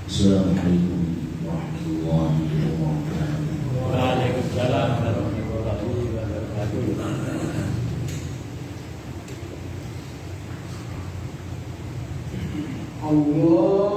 Assalamualaikum warahmatullahi wabarakatuh. Waalaikumsalam warahmatullahi wabarakatuh. Allah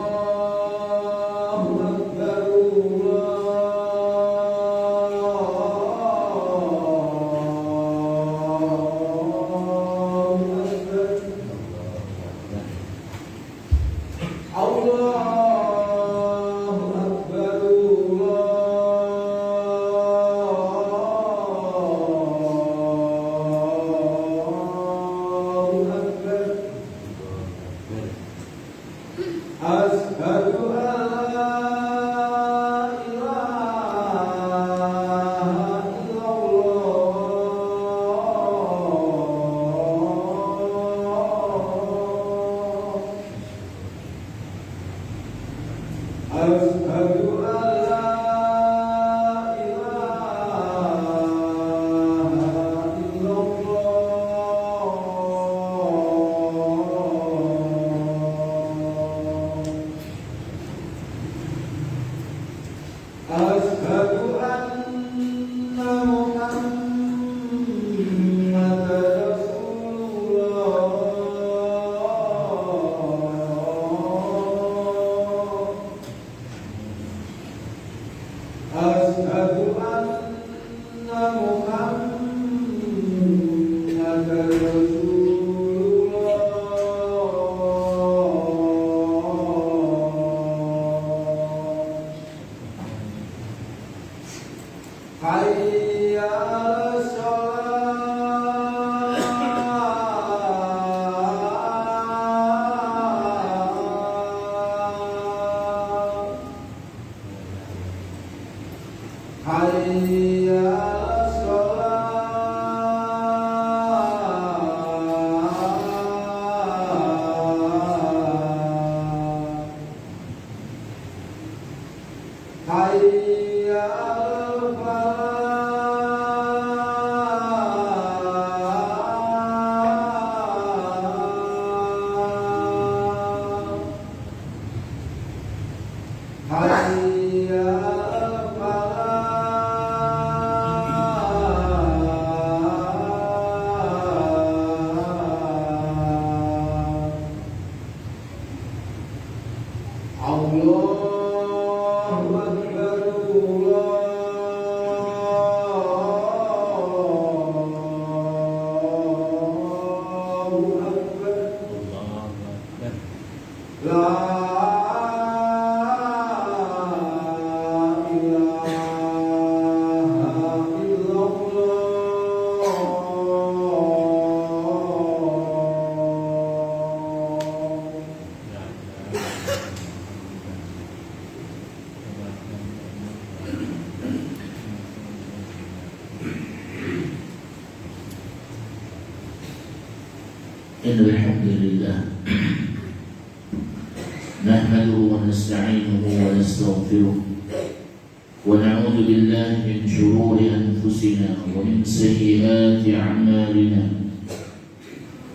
Alhamdulillah, nahmaduhu wa nasta'inuhu wa nastaghfiruh wa na'udzu billahi min shururi anfusina wa min sayyiati a'malina.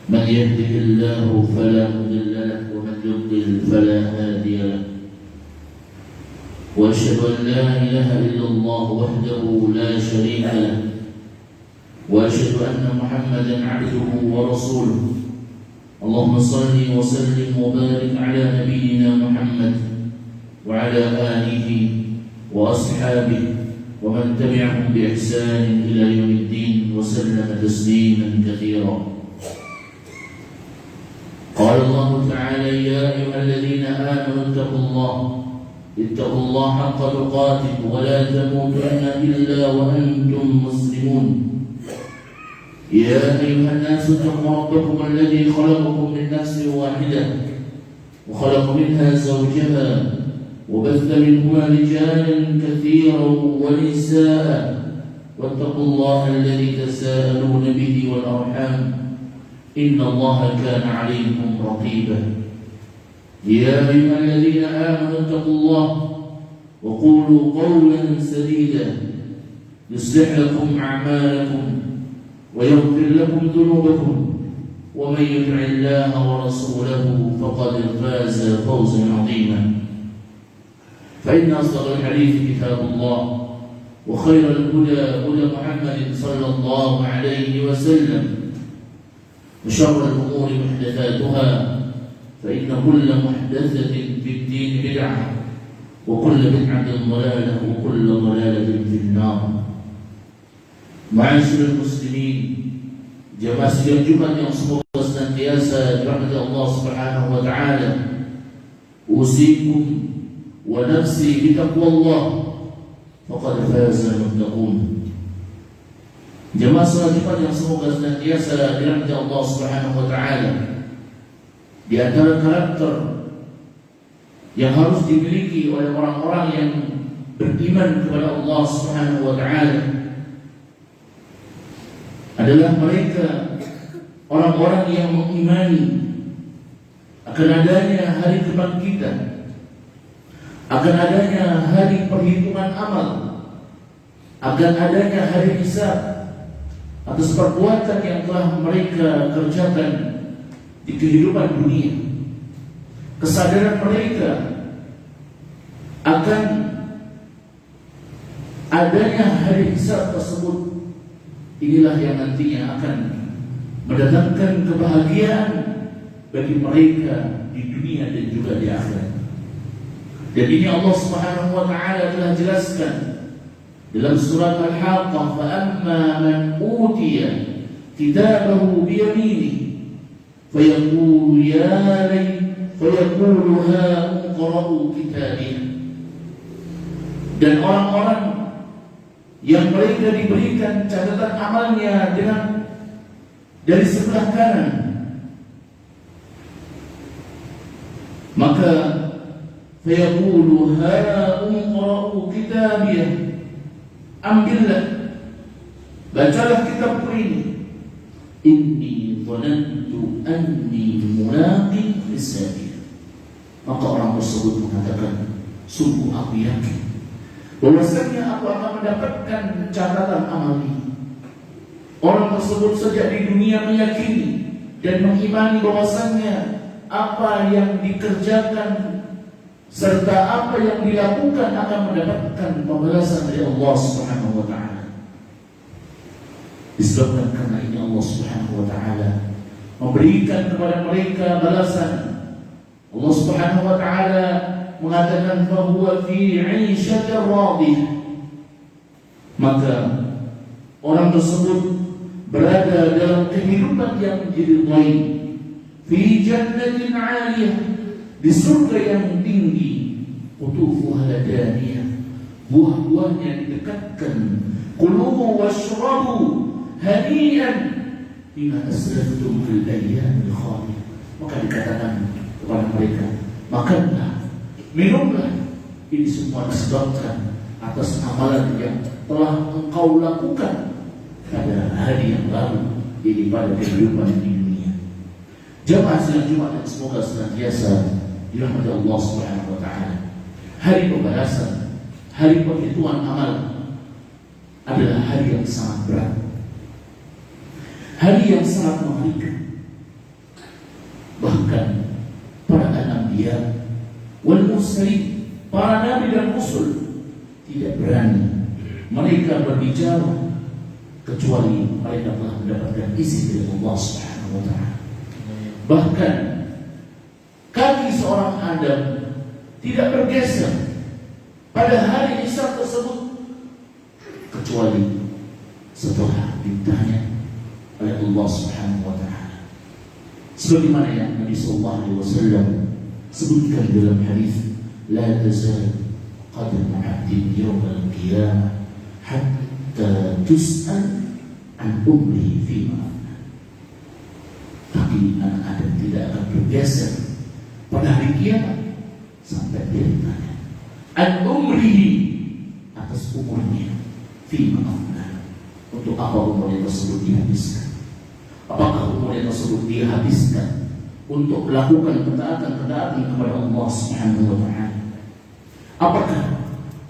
Man yahdihillahu fala mudilla lahu wa man yudlil fala hadiya lahu. Wa asyhadu an la ilaha illallah wahdahu la syarika lahu wa asyhadu anna Muhammadan 'abduhu wa rasuluh. Allahumma salli wa sallim wa barik ala nabiyyina Muhammad wa ala alihi wa ashabihi wa man tabi'ahum bi ihsan ila yaumiddin wa sallama tasliman katsira. Qala Allah ta'ala ya ayyuhalladhina amanu ittaqullaha haqqa tuqatih wa la tamutunna illa wa antum muslimun. يا أيها الناس اتقوا ربكم الذي خلقكم من نفس واحدة وخلق منها زوجها وبث منهما رجالا كثيرا ونساء واتقوا الله الذي تساءلون به والأرحام إن الله كان عليكم رقيبا. يا أيها الذين آمنوا اتقوا الله وقولوا قولا سديدا يصلح لكم أعمالكم ويغفر لكم ذنوبكم ومن يطع الله ورسوله فقد فاز فوزا عظيما فإن أصدق الحديث كتاب الله وخير الهدى هدى محمد صلى الله عليه وسلم وشر الأمور محدثاتها فإن كل محدثة في الدين بدعة وكل بدعة ضلالة وكل ضلالة في النار. Ma'asyiral muslimin, jamaah sidang Jumat yang semoga senantiasa dirahmati Allah Subhanahu wa taala. Usikum wa nafsi bi taqwallah faqad faza muttaqun. Jamaah salat Jumat yang semoga senantiasa dirahmati Allah Subhanahu wa taala. Di antara karakter yang harus dimiliki oleh orang-orang yang beriman kepada Allah Subhanahu wa taala adalah mereka orang-orang yang mengimani akan adanya hari kebangkitan, akan adanya hari perhitungan amal, akan adanya hari hisab atas perbuatan yang telah mereka kerjakan di kehidupan dunia. Kesadaran mereka akan adanya hari hisab tersebut, inilah yang nantinya akan mendatangkan kebahagiaan bagi mereka di dunia dan juga di akhirat. Dan ini Allah Subhanahu wa taala telah jelaskan dalam surat Al-Haqqah, fa amma man utiya kitabahu bi yaminihi fayaqulu ya fayaqulu ha uqra'u kitabiya. Dan orang-orang yang mereka diberikan catatan amalnya dari sebelah kanan, maka fayaqulu ha uqra'u kitabiya, ambillah, bacalah kitabku ini, inni dhanantu anni mulaqin hisabiya. Maka orang tersebut mengatakan, sungguh aku yakin bahwasanya aku akan mendapatkan catatan amal ini. Orang tersebut sejak di dunia meyakini dan mengimani bahwasanya apa yang dikerjakan serta apa yang dilakukan akan mendapatkan pembalasan dari Allah Subhanahu wa taala. Disebabkan karena ini Allah Subhanahu wa taala memberikan kepada mereka balasan. Allah Subhanahu wa taala mengatakan bahwa fi 'ishatin radiyah, maka orang tersebut berada dalam kehidupan yang diridhai, fi jannatin 'aliyah, di surga yang tinggi, qutufuha daniyah, buah-buahnya didekatkan, kulu washrabu hani'an bima aslaftum fil ayyamil khaliyah. Maka dikatakan kepada mereka, makanlah, minumlah, ini semua disebabkan atas amalan yang telah engkau lakukan pada hari yang lalu, ini pada kehidupan di dunia. Jamaah sidang Jumat yang semoga senantiasa dirahmati Allah Subhanahu wa taala. Hari pembalasan, hari perhitungan amal adalah hari yang sangat berat, hari yang sangat mengerikan. Bahkan para anbiya wal mursalin, para nabi dan rasul, tidak berani mereka berbicara kecuali mereka telah mendapatkan izin dari Allah Subhanahu wa taala. Bahkan kaki seorang Adam tidak bergeser pada hari hisab tersebut kecuali setelah ditanya oleh Allah Subhanahu wa taala. Sebagaimana yang Nabi sallallahu alaihi wasallam sebutkan dalam hadis, la tazal qadam 'abdin yawm al-qiyamah hatta tus'al an umrihi fima. Tapi anak Adam tidak akan bergeser pada hari kiamat sampai dia ditanya an umrihi, atas umurnya, fima afna, untuk apa umurnya tersebut dihabiskan. Apakah umurnya tersebut dihabiskan untuk melakukan ketaatan-ketaatan kepada Allah Subhanahu wa taala? Apakah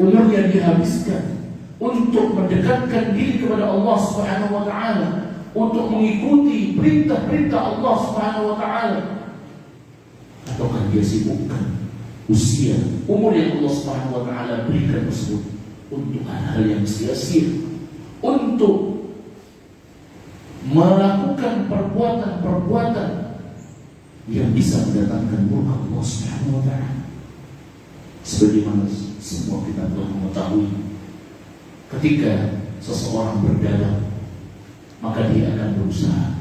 umurnya dihabiskan untuk mendekatkan diri kepada Allah Subhanahu wa taala, untuk mengikuti perintah-perintah Allah Subhanahu wa taala, ataukah dia sibukkan usia, umur yang Allah Subhanahu wa taala berikan tersebut untuk hal-hal yang sia-sia, untuk melakukan perbuatan-perbuatan yang bisa mendatangkan murka Allah Subhanahu wa taala. Sebagaimana semua kita telah mengetahui, ketika seseorang berdagang, maka dia akan berusaha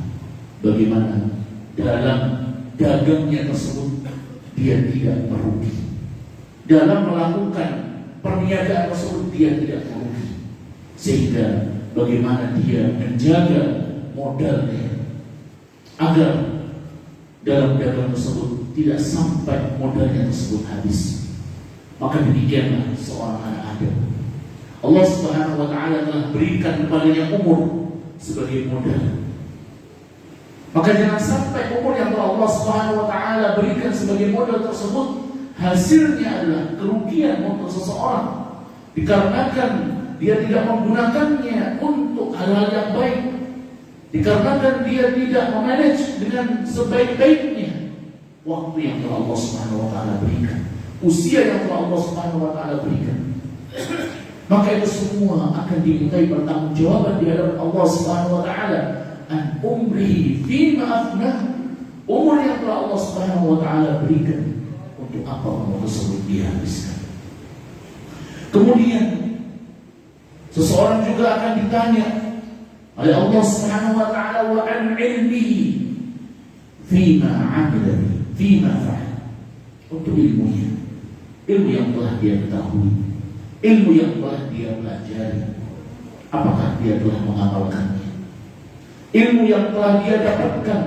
bagaimana dalam dagangnya tersebut dia tidak merugi. Dalam melakukan perniagaan tersebut dia tidak merugi. Sehingga bagaimana dia menjaga modalnya agar dalam dagang tersebut tidak sampai modalnya tersebut habis. Maka demikianlah seorang anak Adam. Allah Subhanahu wa taala telah berikan kepadanya umur sebagai modal. Maka jangan sampai umur yang Allah Subhanahu wa taala berikan sebagai modal tersebut hasilnya adalah kerugian untuk seseorang, dikarenakan dia tidak menggunakannya untuk hal-hal yang baik, dikarenakan dia tidak memanage dengan sebaik-baiknya waktu yang telah Allah Subhanahu wa taala berikan, usia yang telah Allah Subhanahu wa taala berikan. Maka itu semua akan dimintai pertanggungjawaban di hadapan Allah Subhanahu wa taala. An umrihi fima afnah, umur yang telah Allah Subhanahu wa taala berikan, untuk apa umur tersebut dihabiskan. Kemudian seseorang juga akan ditanya oleh Allah Subhanahu wa taala, wa an ilmihi fima amila, fima fa'al, untuk ilmunya, ilmu yang telah dia ketahui, ilmu yang telah dia pelajari, apakah dia telah mengamalkannya? Ilmu yang telah dia dapatkan,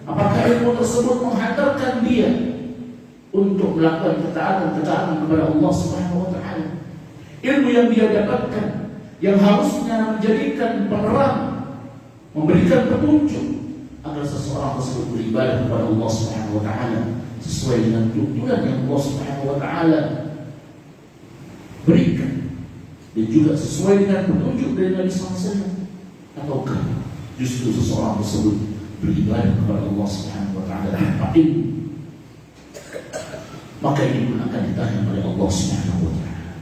apakah ilmu tersebut menghantarkan dia untuk melakukan ketaatan-ketaatan kepada Allah Subhanahu wa taala? Ilmu yang dia dapatkan yang harusnya menjadikan penerang, memberikan petunjuk agar seseorang tersebut beribadah kepada Allah Subhanahu wa taala sesuai dengan tuntunan yang Allah Subhanahu wa taala berikan, dan juga sesuai dengan petunjuk dari Nabi SAW, ataukah justru seseorang tersebut beribadah kepada Allah Subhanahu wa taala tanpa ilmu? Maka ini pun akan ditanya oleh Allah Subhanahu wa taala.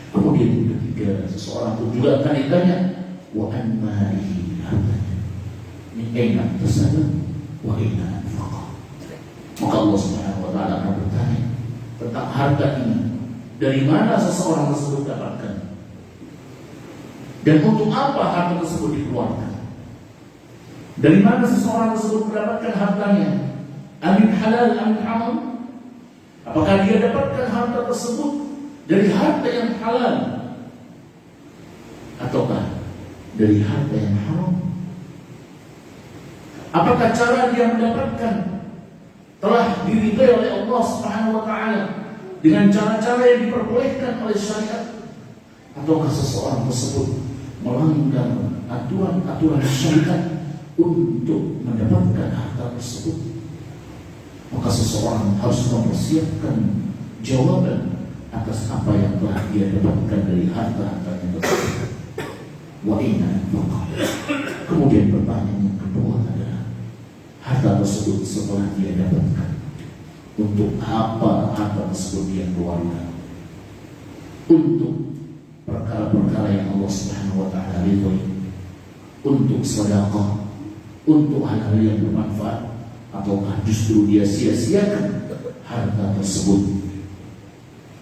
Kemudian ketiga, seseorang pun juga akan ditanya, wa an malihi, hartanya, min aina iktasaba wa aina anfaqa. Maka Allah Subhanahu wa taala akan bertanya tentang harta ini, dari mana seseorang tersebut dapatkan, dan untuk apa harta tersebut dikeluarkan. Dari mana seseorang tersebut mendapatkan hartanya, amin halal amin haram, apakah dia dapatkan harta tersebut dari harta yang halal ataukah dari harta yang haram. Apakah cara dia mendapatkan telah diridai oleh Allah Subhanahu wa taala dengan cara-cara yang diperbolehkan oleh syariat, ataukah seseorang tersebut melanggar aturan-aturan syariat untuk mendapatkan harta tersebut? Maka seseorang harus mempersiapkan jawaban atas apa yang telah dia dapatkan dari harta-hartanya tersebut. Wa inna anfaqa. Kemudian pertanyaan yang kedua adalah, harta tersebut setelah dia dapatkan, untuk apa harta tersebut dia keluarkan? Untuk perkara-perkara yang Allah Subhanahu wa taala ridhoi, untuk sedekah, untuk hal-hal yang bermanfaat, ataukah justru dia sia-siakan harta tersebut?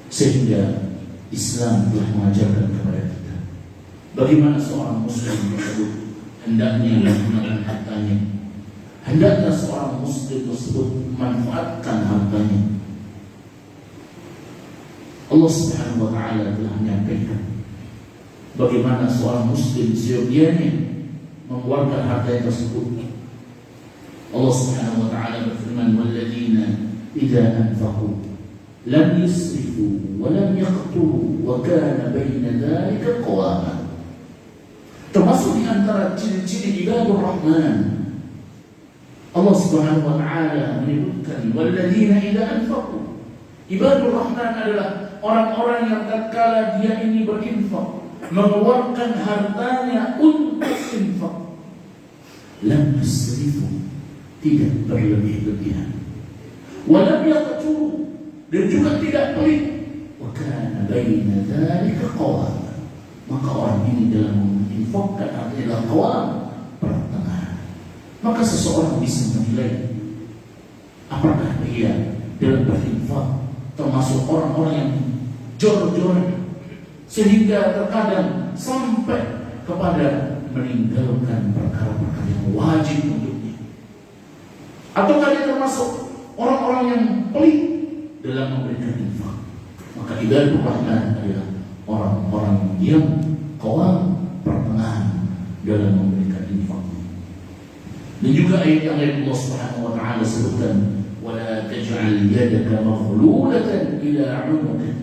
Sehingga Islam telah mengajarkan kepada kita bagaimana seorang muslim tersebut hendaknya menggunakan hartanya, hendaknya seorang muslim tersebut memanfaatkan hartanya. Allah Subhanahu wa taala telah menyampaikan bagaimana seorang muslim seyogianya mengeluarkan harta tersebut. Allah Subhanahu wa taala berfirman, walladzina idza anfaqu lam yusrifu wa lam yaqturu wa kana baina dzalika qawama. Termasuk di antara ciri-ciri ibadur rahman, Allah Subhanahu wa taala menyebutkan walladzina idza anfaqu. Ibadur rahman adalah orang-orang yang tatkala dia ini berinfak, mengeluarkan hartanya untuk infak, lam yusrifu, tidak berlebih-lebihan, wa lam yaqturu, dan juga tidak pelit, wa kana baina dzalika qawama. Maka orang ini dalam menginfakkan adalah qawam, pertengahan. Maka seseorang bisa menilai apakah dia dalam berinfak termasuk orang-orang yang jor-joran sehingga terkadang sampai kepada meninggalkan perkara-perkara yang wajib untuknya, ataukah dia termasuk orang-orang yang pelit dalam memberikan infak. Maka ibadul rahman adalah orang-orang yang qawam, pertengahan dalam memberikan infak. Dan juga ayat yang Allah Subhanahu wa taala sebutkan, wala taj'al yadaka maghlulatan ila 'unuqik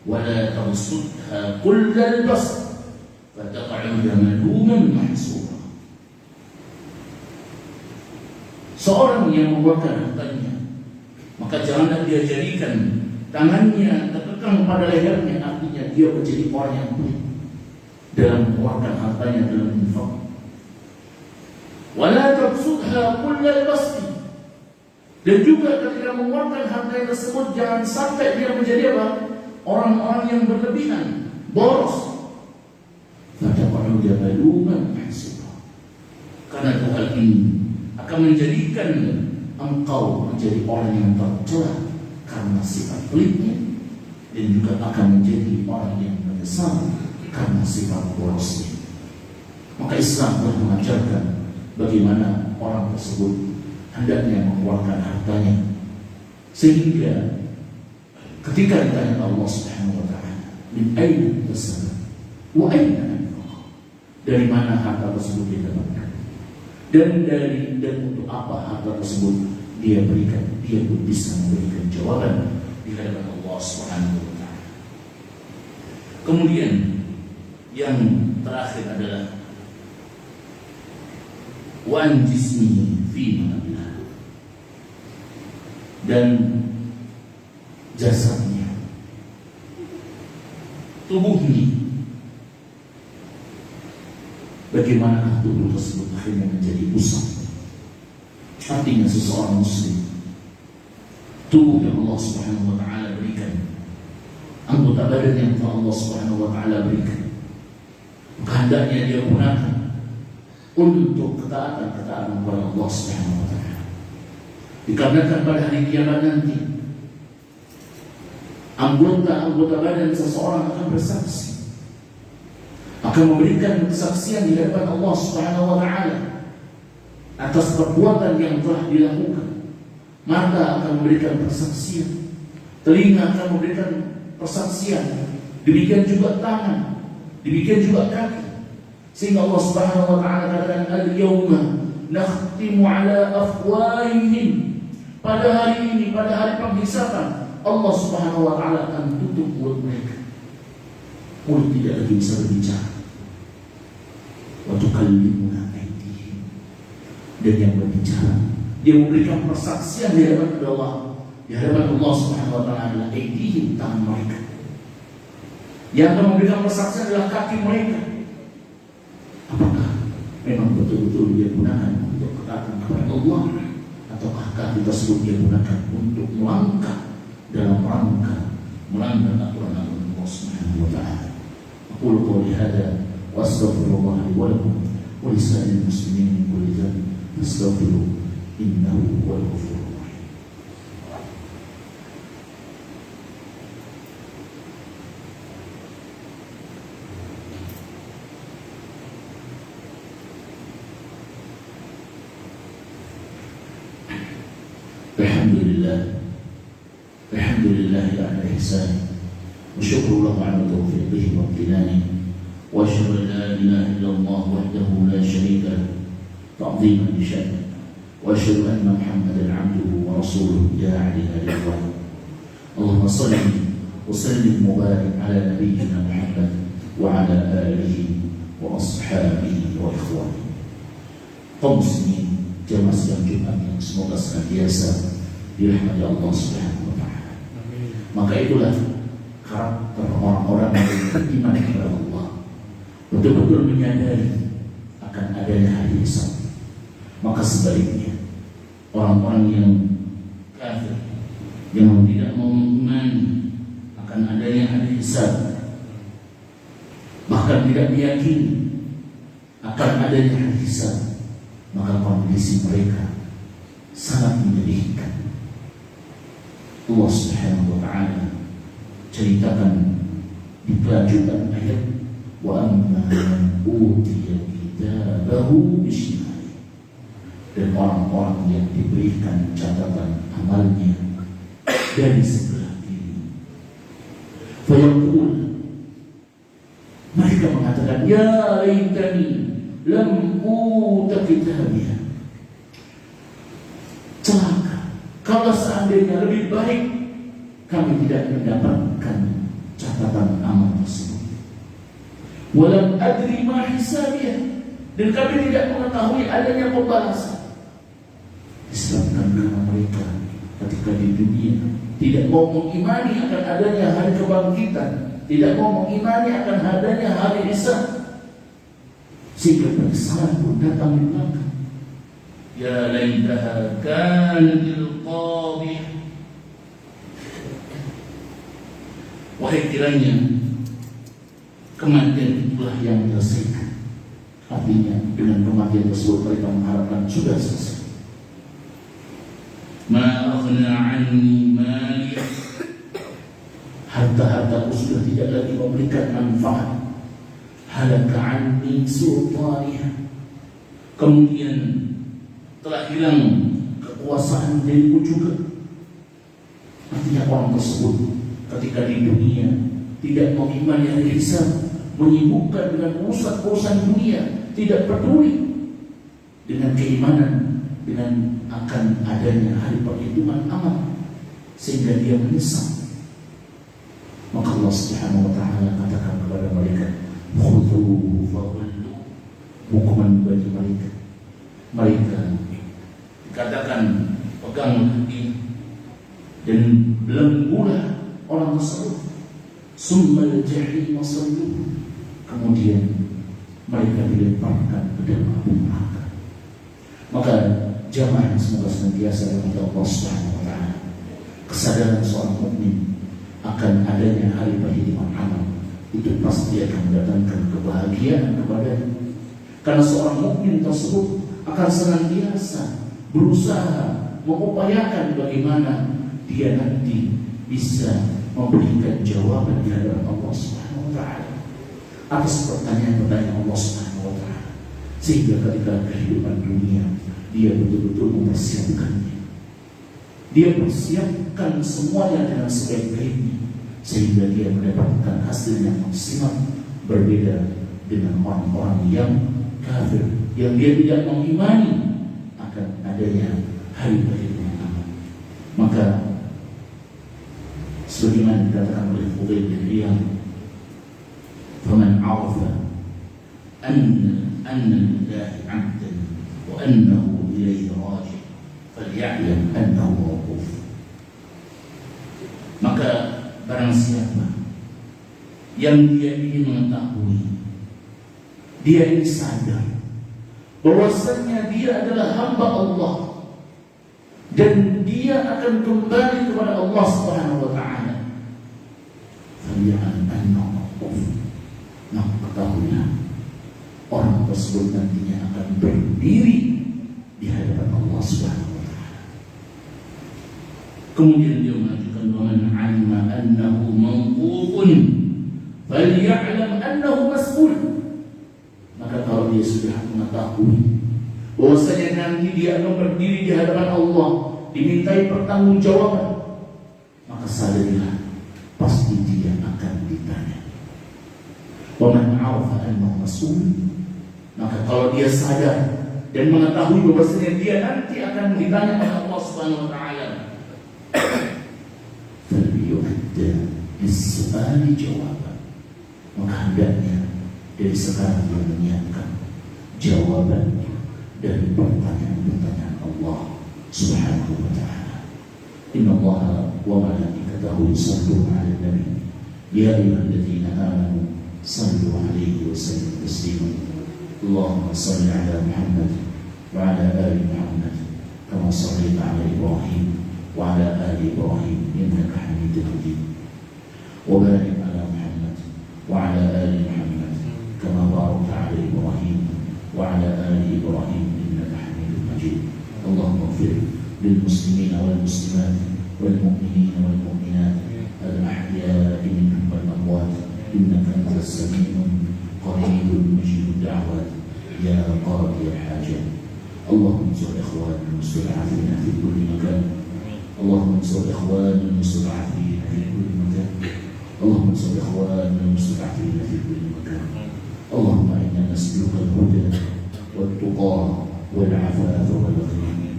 wala tabsutha kullal bast fataq'uda maluman mahsura. Seorang yang mengeluarkan hartanya, maka janganlah dia jadikan tangannya terkekang pada lehernya, artinya dia menjadi orang yang pelit dalam mengeluarkan hartanya dalam infak. Wala tabsutha kullal basti, dan juga ketika mengeluarkan harta tersebut jangan sampai dia menjadi apa? Orang-orang yang berlebihan, boros. Fataq'uda maluman mahsura. Karena hal ini akan menjadikan engkau menjadi orang yang tercela karena sifat pelitnya, dan juga akan menjadi orang yang menyesal karena sifat borosnya. Maka Islam telah mengajarkan bagaimana orang tersebut hendaknya mengeluarkan hartanya, sehingga ketika ditanya Allah Subhanahu wa taala, min aina tasabba wa aina anfaqa, dari mana harta tersebut didapatkan dan untuk apa harta tersebut dia berikan, dia pun bisa memberikan jawaban di hadapan Allah Subhanahu wa taala. Kemudian yang terakhir adalah wa an jismihi fi manabilah, dan jasadnya, tubuhnya, bagaimana tubuh tersebut akhirnya menjadi usang. Artinya seseorang muslim, tubuh yang Allah Subhanahu wa taala berikan, anggota badan yang Allah Subhanahu wa taala berikan, hendaknya dia gunakan untuk ketaatan kepada Allah Subhanahu wa taala. Dikarenakan pada hari kiamat nanti anggota badan seseorang akan bersaksi, akan memberikan kesaksian di hadapan Allah Subhanahu wa taala atas perbuatan yang telah dilakukan. Mata akan memberikan persaksian, telinga akan memberikan persaksian, demikian juga tangan, demikian juga kaki. Sehingga Allah Subhanahu wa taala katakan, al-yawma nakhtimu ala afwahihim, pada hari ini, pada hari penghisaban, Allah Subhanahu wa taala akan tutup mulut mereka. Mulut tidak lagi bisa berbicara. Wa tukallimuna aydihim, dan yang berbicara, dia memberikan persaksian di hadapan Allah, di hadapan Allah Subhanahu wa taala adalah aydihim, tangan mereka. Yang akan memberikan persaksian adalah kaki mereka. Apakah memang betul-betul dia gunakan untuk ketaatan kepada Allah, ataukah kaki tersebut dia gunakan untuk melangkah dalam rangka melanggar aturan Allah Subhanahu wa taala. Aqulu qawli hadza wa astaghfirullah li wa lakum wa lisa'il muslimin min kulli dhanb fastaghfiruhu innahu huwal ghafurur rahim. Alhamdulillah ala ihsani wa syukru lahu ala tawfiqihi wa imtinani wa asyhadu an la ilaha illallah wahdahu la syarika lahu ta'dhiman li sya'nihi wa asyhadu anna Muhammadan 'abduhu wa rasuluhu da'i ila ridwan. Allahumma shalli wa sallim wa barik ala nabiyyina Muhammad wa ala alihi wa ashabihi wa ikhwanihi. Kaum muslimin, jamaah sidang Jumat yang semoga senantiasa dirahmati Allah Subhanahu wa taala. Maka itulah karakter orang-orang yang beriman kepada Allah, betul-betul menyadari akan adanya hari hisab, Maka sebaliknya orang-orang yang kafir, yang tidak mau mengimani akan adanya hari hisab, bahkan tidak meyakini akan adanya hari hisab, maka kondisi mereka sangat menyedihkan. Allah Subhanahu wa Ta'ala ceritakan di kelanjutan ayat, wa amma man utiya kitabahu bishimali, dan orang-orang yang diberikan catatan amalnya dari sebelah kiri, fayaqul, mereka mengatakan, ya laitani lam uta kitabiyah, celaka kalau seandainya lebih baik kami tidak mendapatkan catatan amal tersebut. Walam adri ma hisabiyah, dan kami tidak mengetahui adanya pembalasan. Disebabkan karena mereka ketika di dunia tidak mau mengimani akan adanya hari kebangkitan, tidak mau mengimani akan adanya hari hisab, sehingga penyesalan pun datang di belakang. Ya laitaha kanatil qadhiyah, wahai kiranya kematian itulah yang menyelesaikan. Artinya dengan kematian tersebut mereka mengharapkan sudah selesai. Ma aghna anni mali, harta-hartaku sudah tidak lagi memberikan manfaat. Halaka anni sultaniyah, kemudian telah hilang kekuasaan dariku juga. Artinya orang tersebut ketika di dunia tidak mengimani hari hisab, menyibukkan dengan urusan-urusan dunia, tidak peduli dengan keimanan, dengan akan adanya hari perhitungan amal, sehingga dia menyesal. Maka Allah Subhanahu wa Ta'ala katakan kepada mereka, khudhuhu fagullu, hukuman bagi mereka. Mereka dikatakan peganglah ini dan belenggulah orang tersebut. Summal jahim salluh, kemudian mereka dilemparkan ke dalam api neraka. Maka jamaah semoga senantiasa kepada Allah Subhanahu wa Ta'ala, kesadaran seorang mukmin akan adanya hari perhitungan amal itu pasti akan mendatangkan kebahagiaan kepadanya. Karena seorang mukmin tersebut akan senantiasa berusaha mengupayakan bagaimana dia nanti bisa memberikan jawaban di hadapan Allah Subhanahu wa Ta'ala atas pertanyaan-pertanyaan Allah Subhanahu wa Ta'ala, sehingga ketika kehidupan dunia dia betul-betul mempersiapkannya. Dia persiapkan semuanya dengan sebaik-baiknya, sehingga dia mendapatkan hasil yang maksimal, berbeda dengan orang-orang yang kafir, yang dia tidak mengimani akan adanya hari perhitungan amal. Maka sebagaimana dikatakan oleh Fudail bin Iyad, faman 'arafa anna lillahi 'abdan wa annahu ilayhi raji' falya'lam annahu mawquf. Maka barang siapa yang dia ingin mengetahui, dia ini sadar bahwasanya dia adalah hamba Allah dan dia akan kembali kepada Allah Subhanahu wa Ta'ala, falya'lam annahu mawquf, maka ketahuilah orang tersebut nantinya akan berdiri di hadapan Allah Subhanahu wa Ta'ala. Kemudian dia mengatakan, man 'alima annahu mawqufun falya'lam annahu mas'ul. Maka kalau dia sudah mengetahui bahwasanya nanti dia akan berdiri di hadapan Allah, dimintai pertanggungjawaban, maka sadarilah pasti dia akan ditanya. Wa man 'arafa annahu mas'ul, maka kalau dia sadar dan mengetahui bahwasanya dia nanti akan ditanya oleh Allah Subhanahu wa Ta'ala, falyu'adda lis-su'ali jawaban, maka hendaknya dari sekarang dia menyiapkan jawaban dari pertanyaan-pertanyaan Allah Subhanahu wa Ta'ala. Inna Allaha wa malaikatahu yusalluna 'alan nabi ya ayyuhalladzina amanu sallu 'alaihi wa sallimu taslima. Allahumma salli 'ala Muhammad وعلى آل محمد كما صليت على إبراهيم وعلى آل إبراهيم إنك حميد مجيد وبارك على محمد وعلى آل محمد كما باركت على إبراهيم وعلى آل إبراهيم إنك حميد مجيد اللهم اغفر للمسلمين والمسلمات والمؤمنين والمؤمنات الأحياء منهم والأموات إنك أنت السميع قريب مجيب الدعوات يا قاضي الحاجات. اللهم انصر إخواننا المستضعفين في كل مكان. اللهم انصر إخواننا المستضعفين في كل مكان. اللهم انصر إخواننا المستضعفين في كل مكان. اللهم إنا نسألك الهدى والتقى والعفاف والغنى.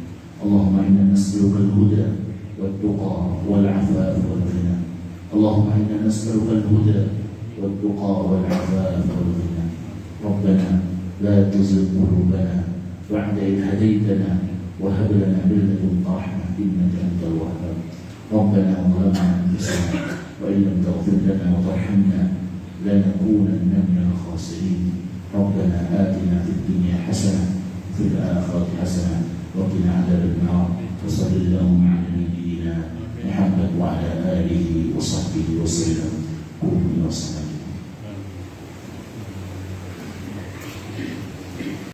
اللهم إنا نسألك الهدى والتقى والعفاف والغنى. اللهم إنا نسألك الهدى والتقى والعفاف والغنى. ربنا لا تزغ قلوبنا بعد إذ هديتنا وهب لنا من لدنك رحمة إنك أنت الوهاب. ربنا ظلمنا أنفسنا وإن لم تغفر لنا وترحمنا لنكونن من الخاسرين. ربنا آتنا في الدنيا حسنة وفي الآخرة حسنة وقنا عذاب النار. وصل اللهم على نبينا محمد وعلى آله وصحبه وسلم. قوموا إلى صلاتكم.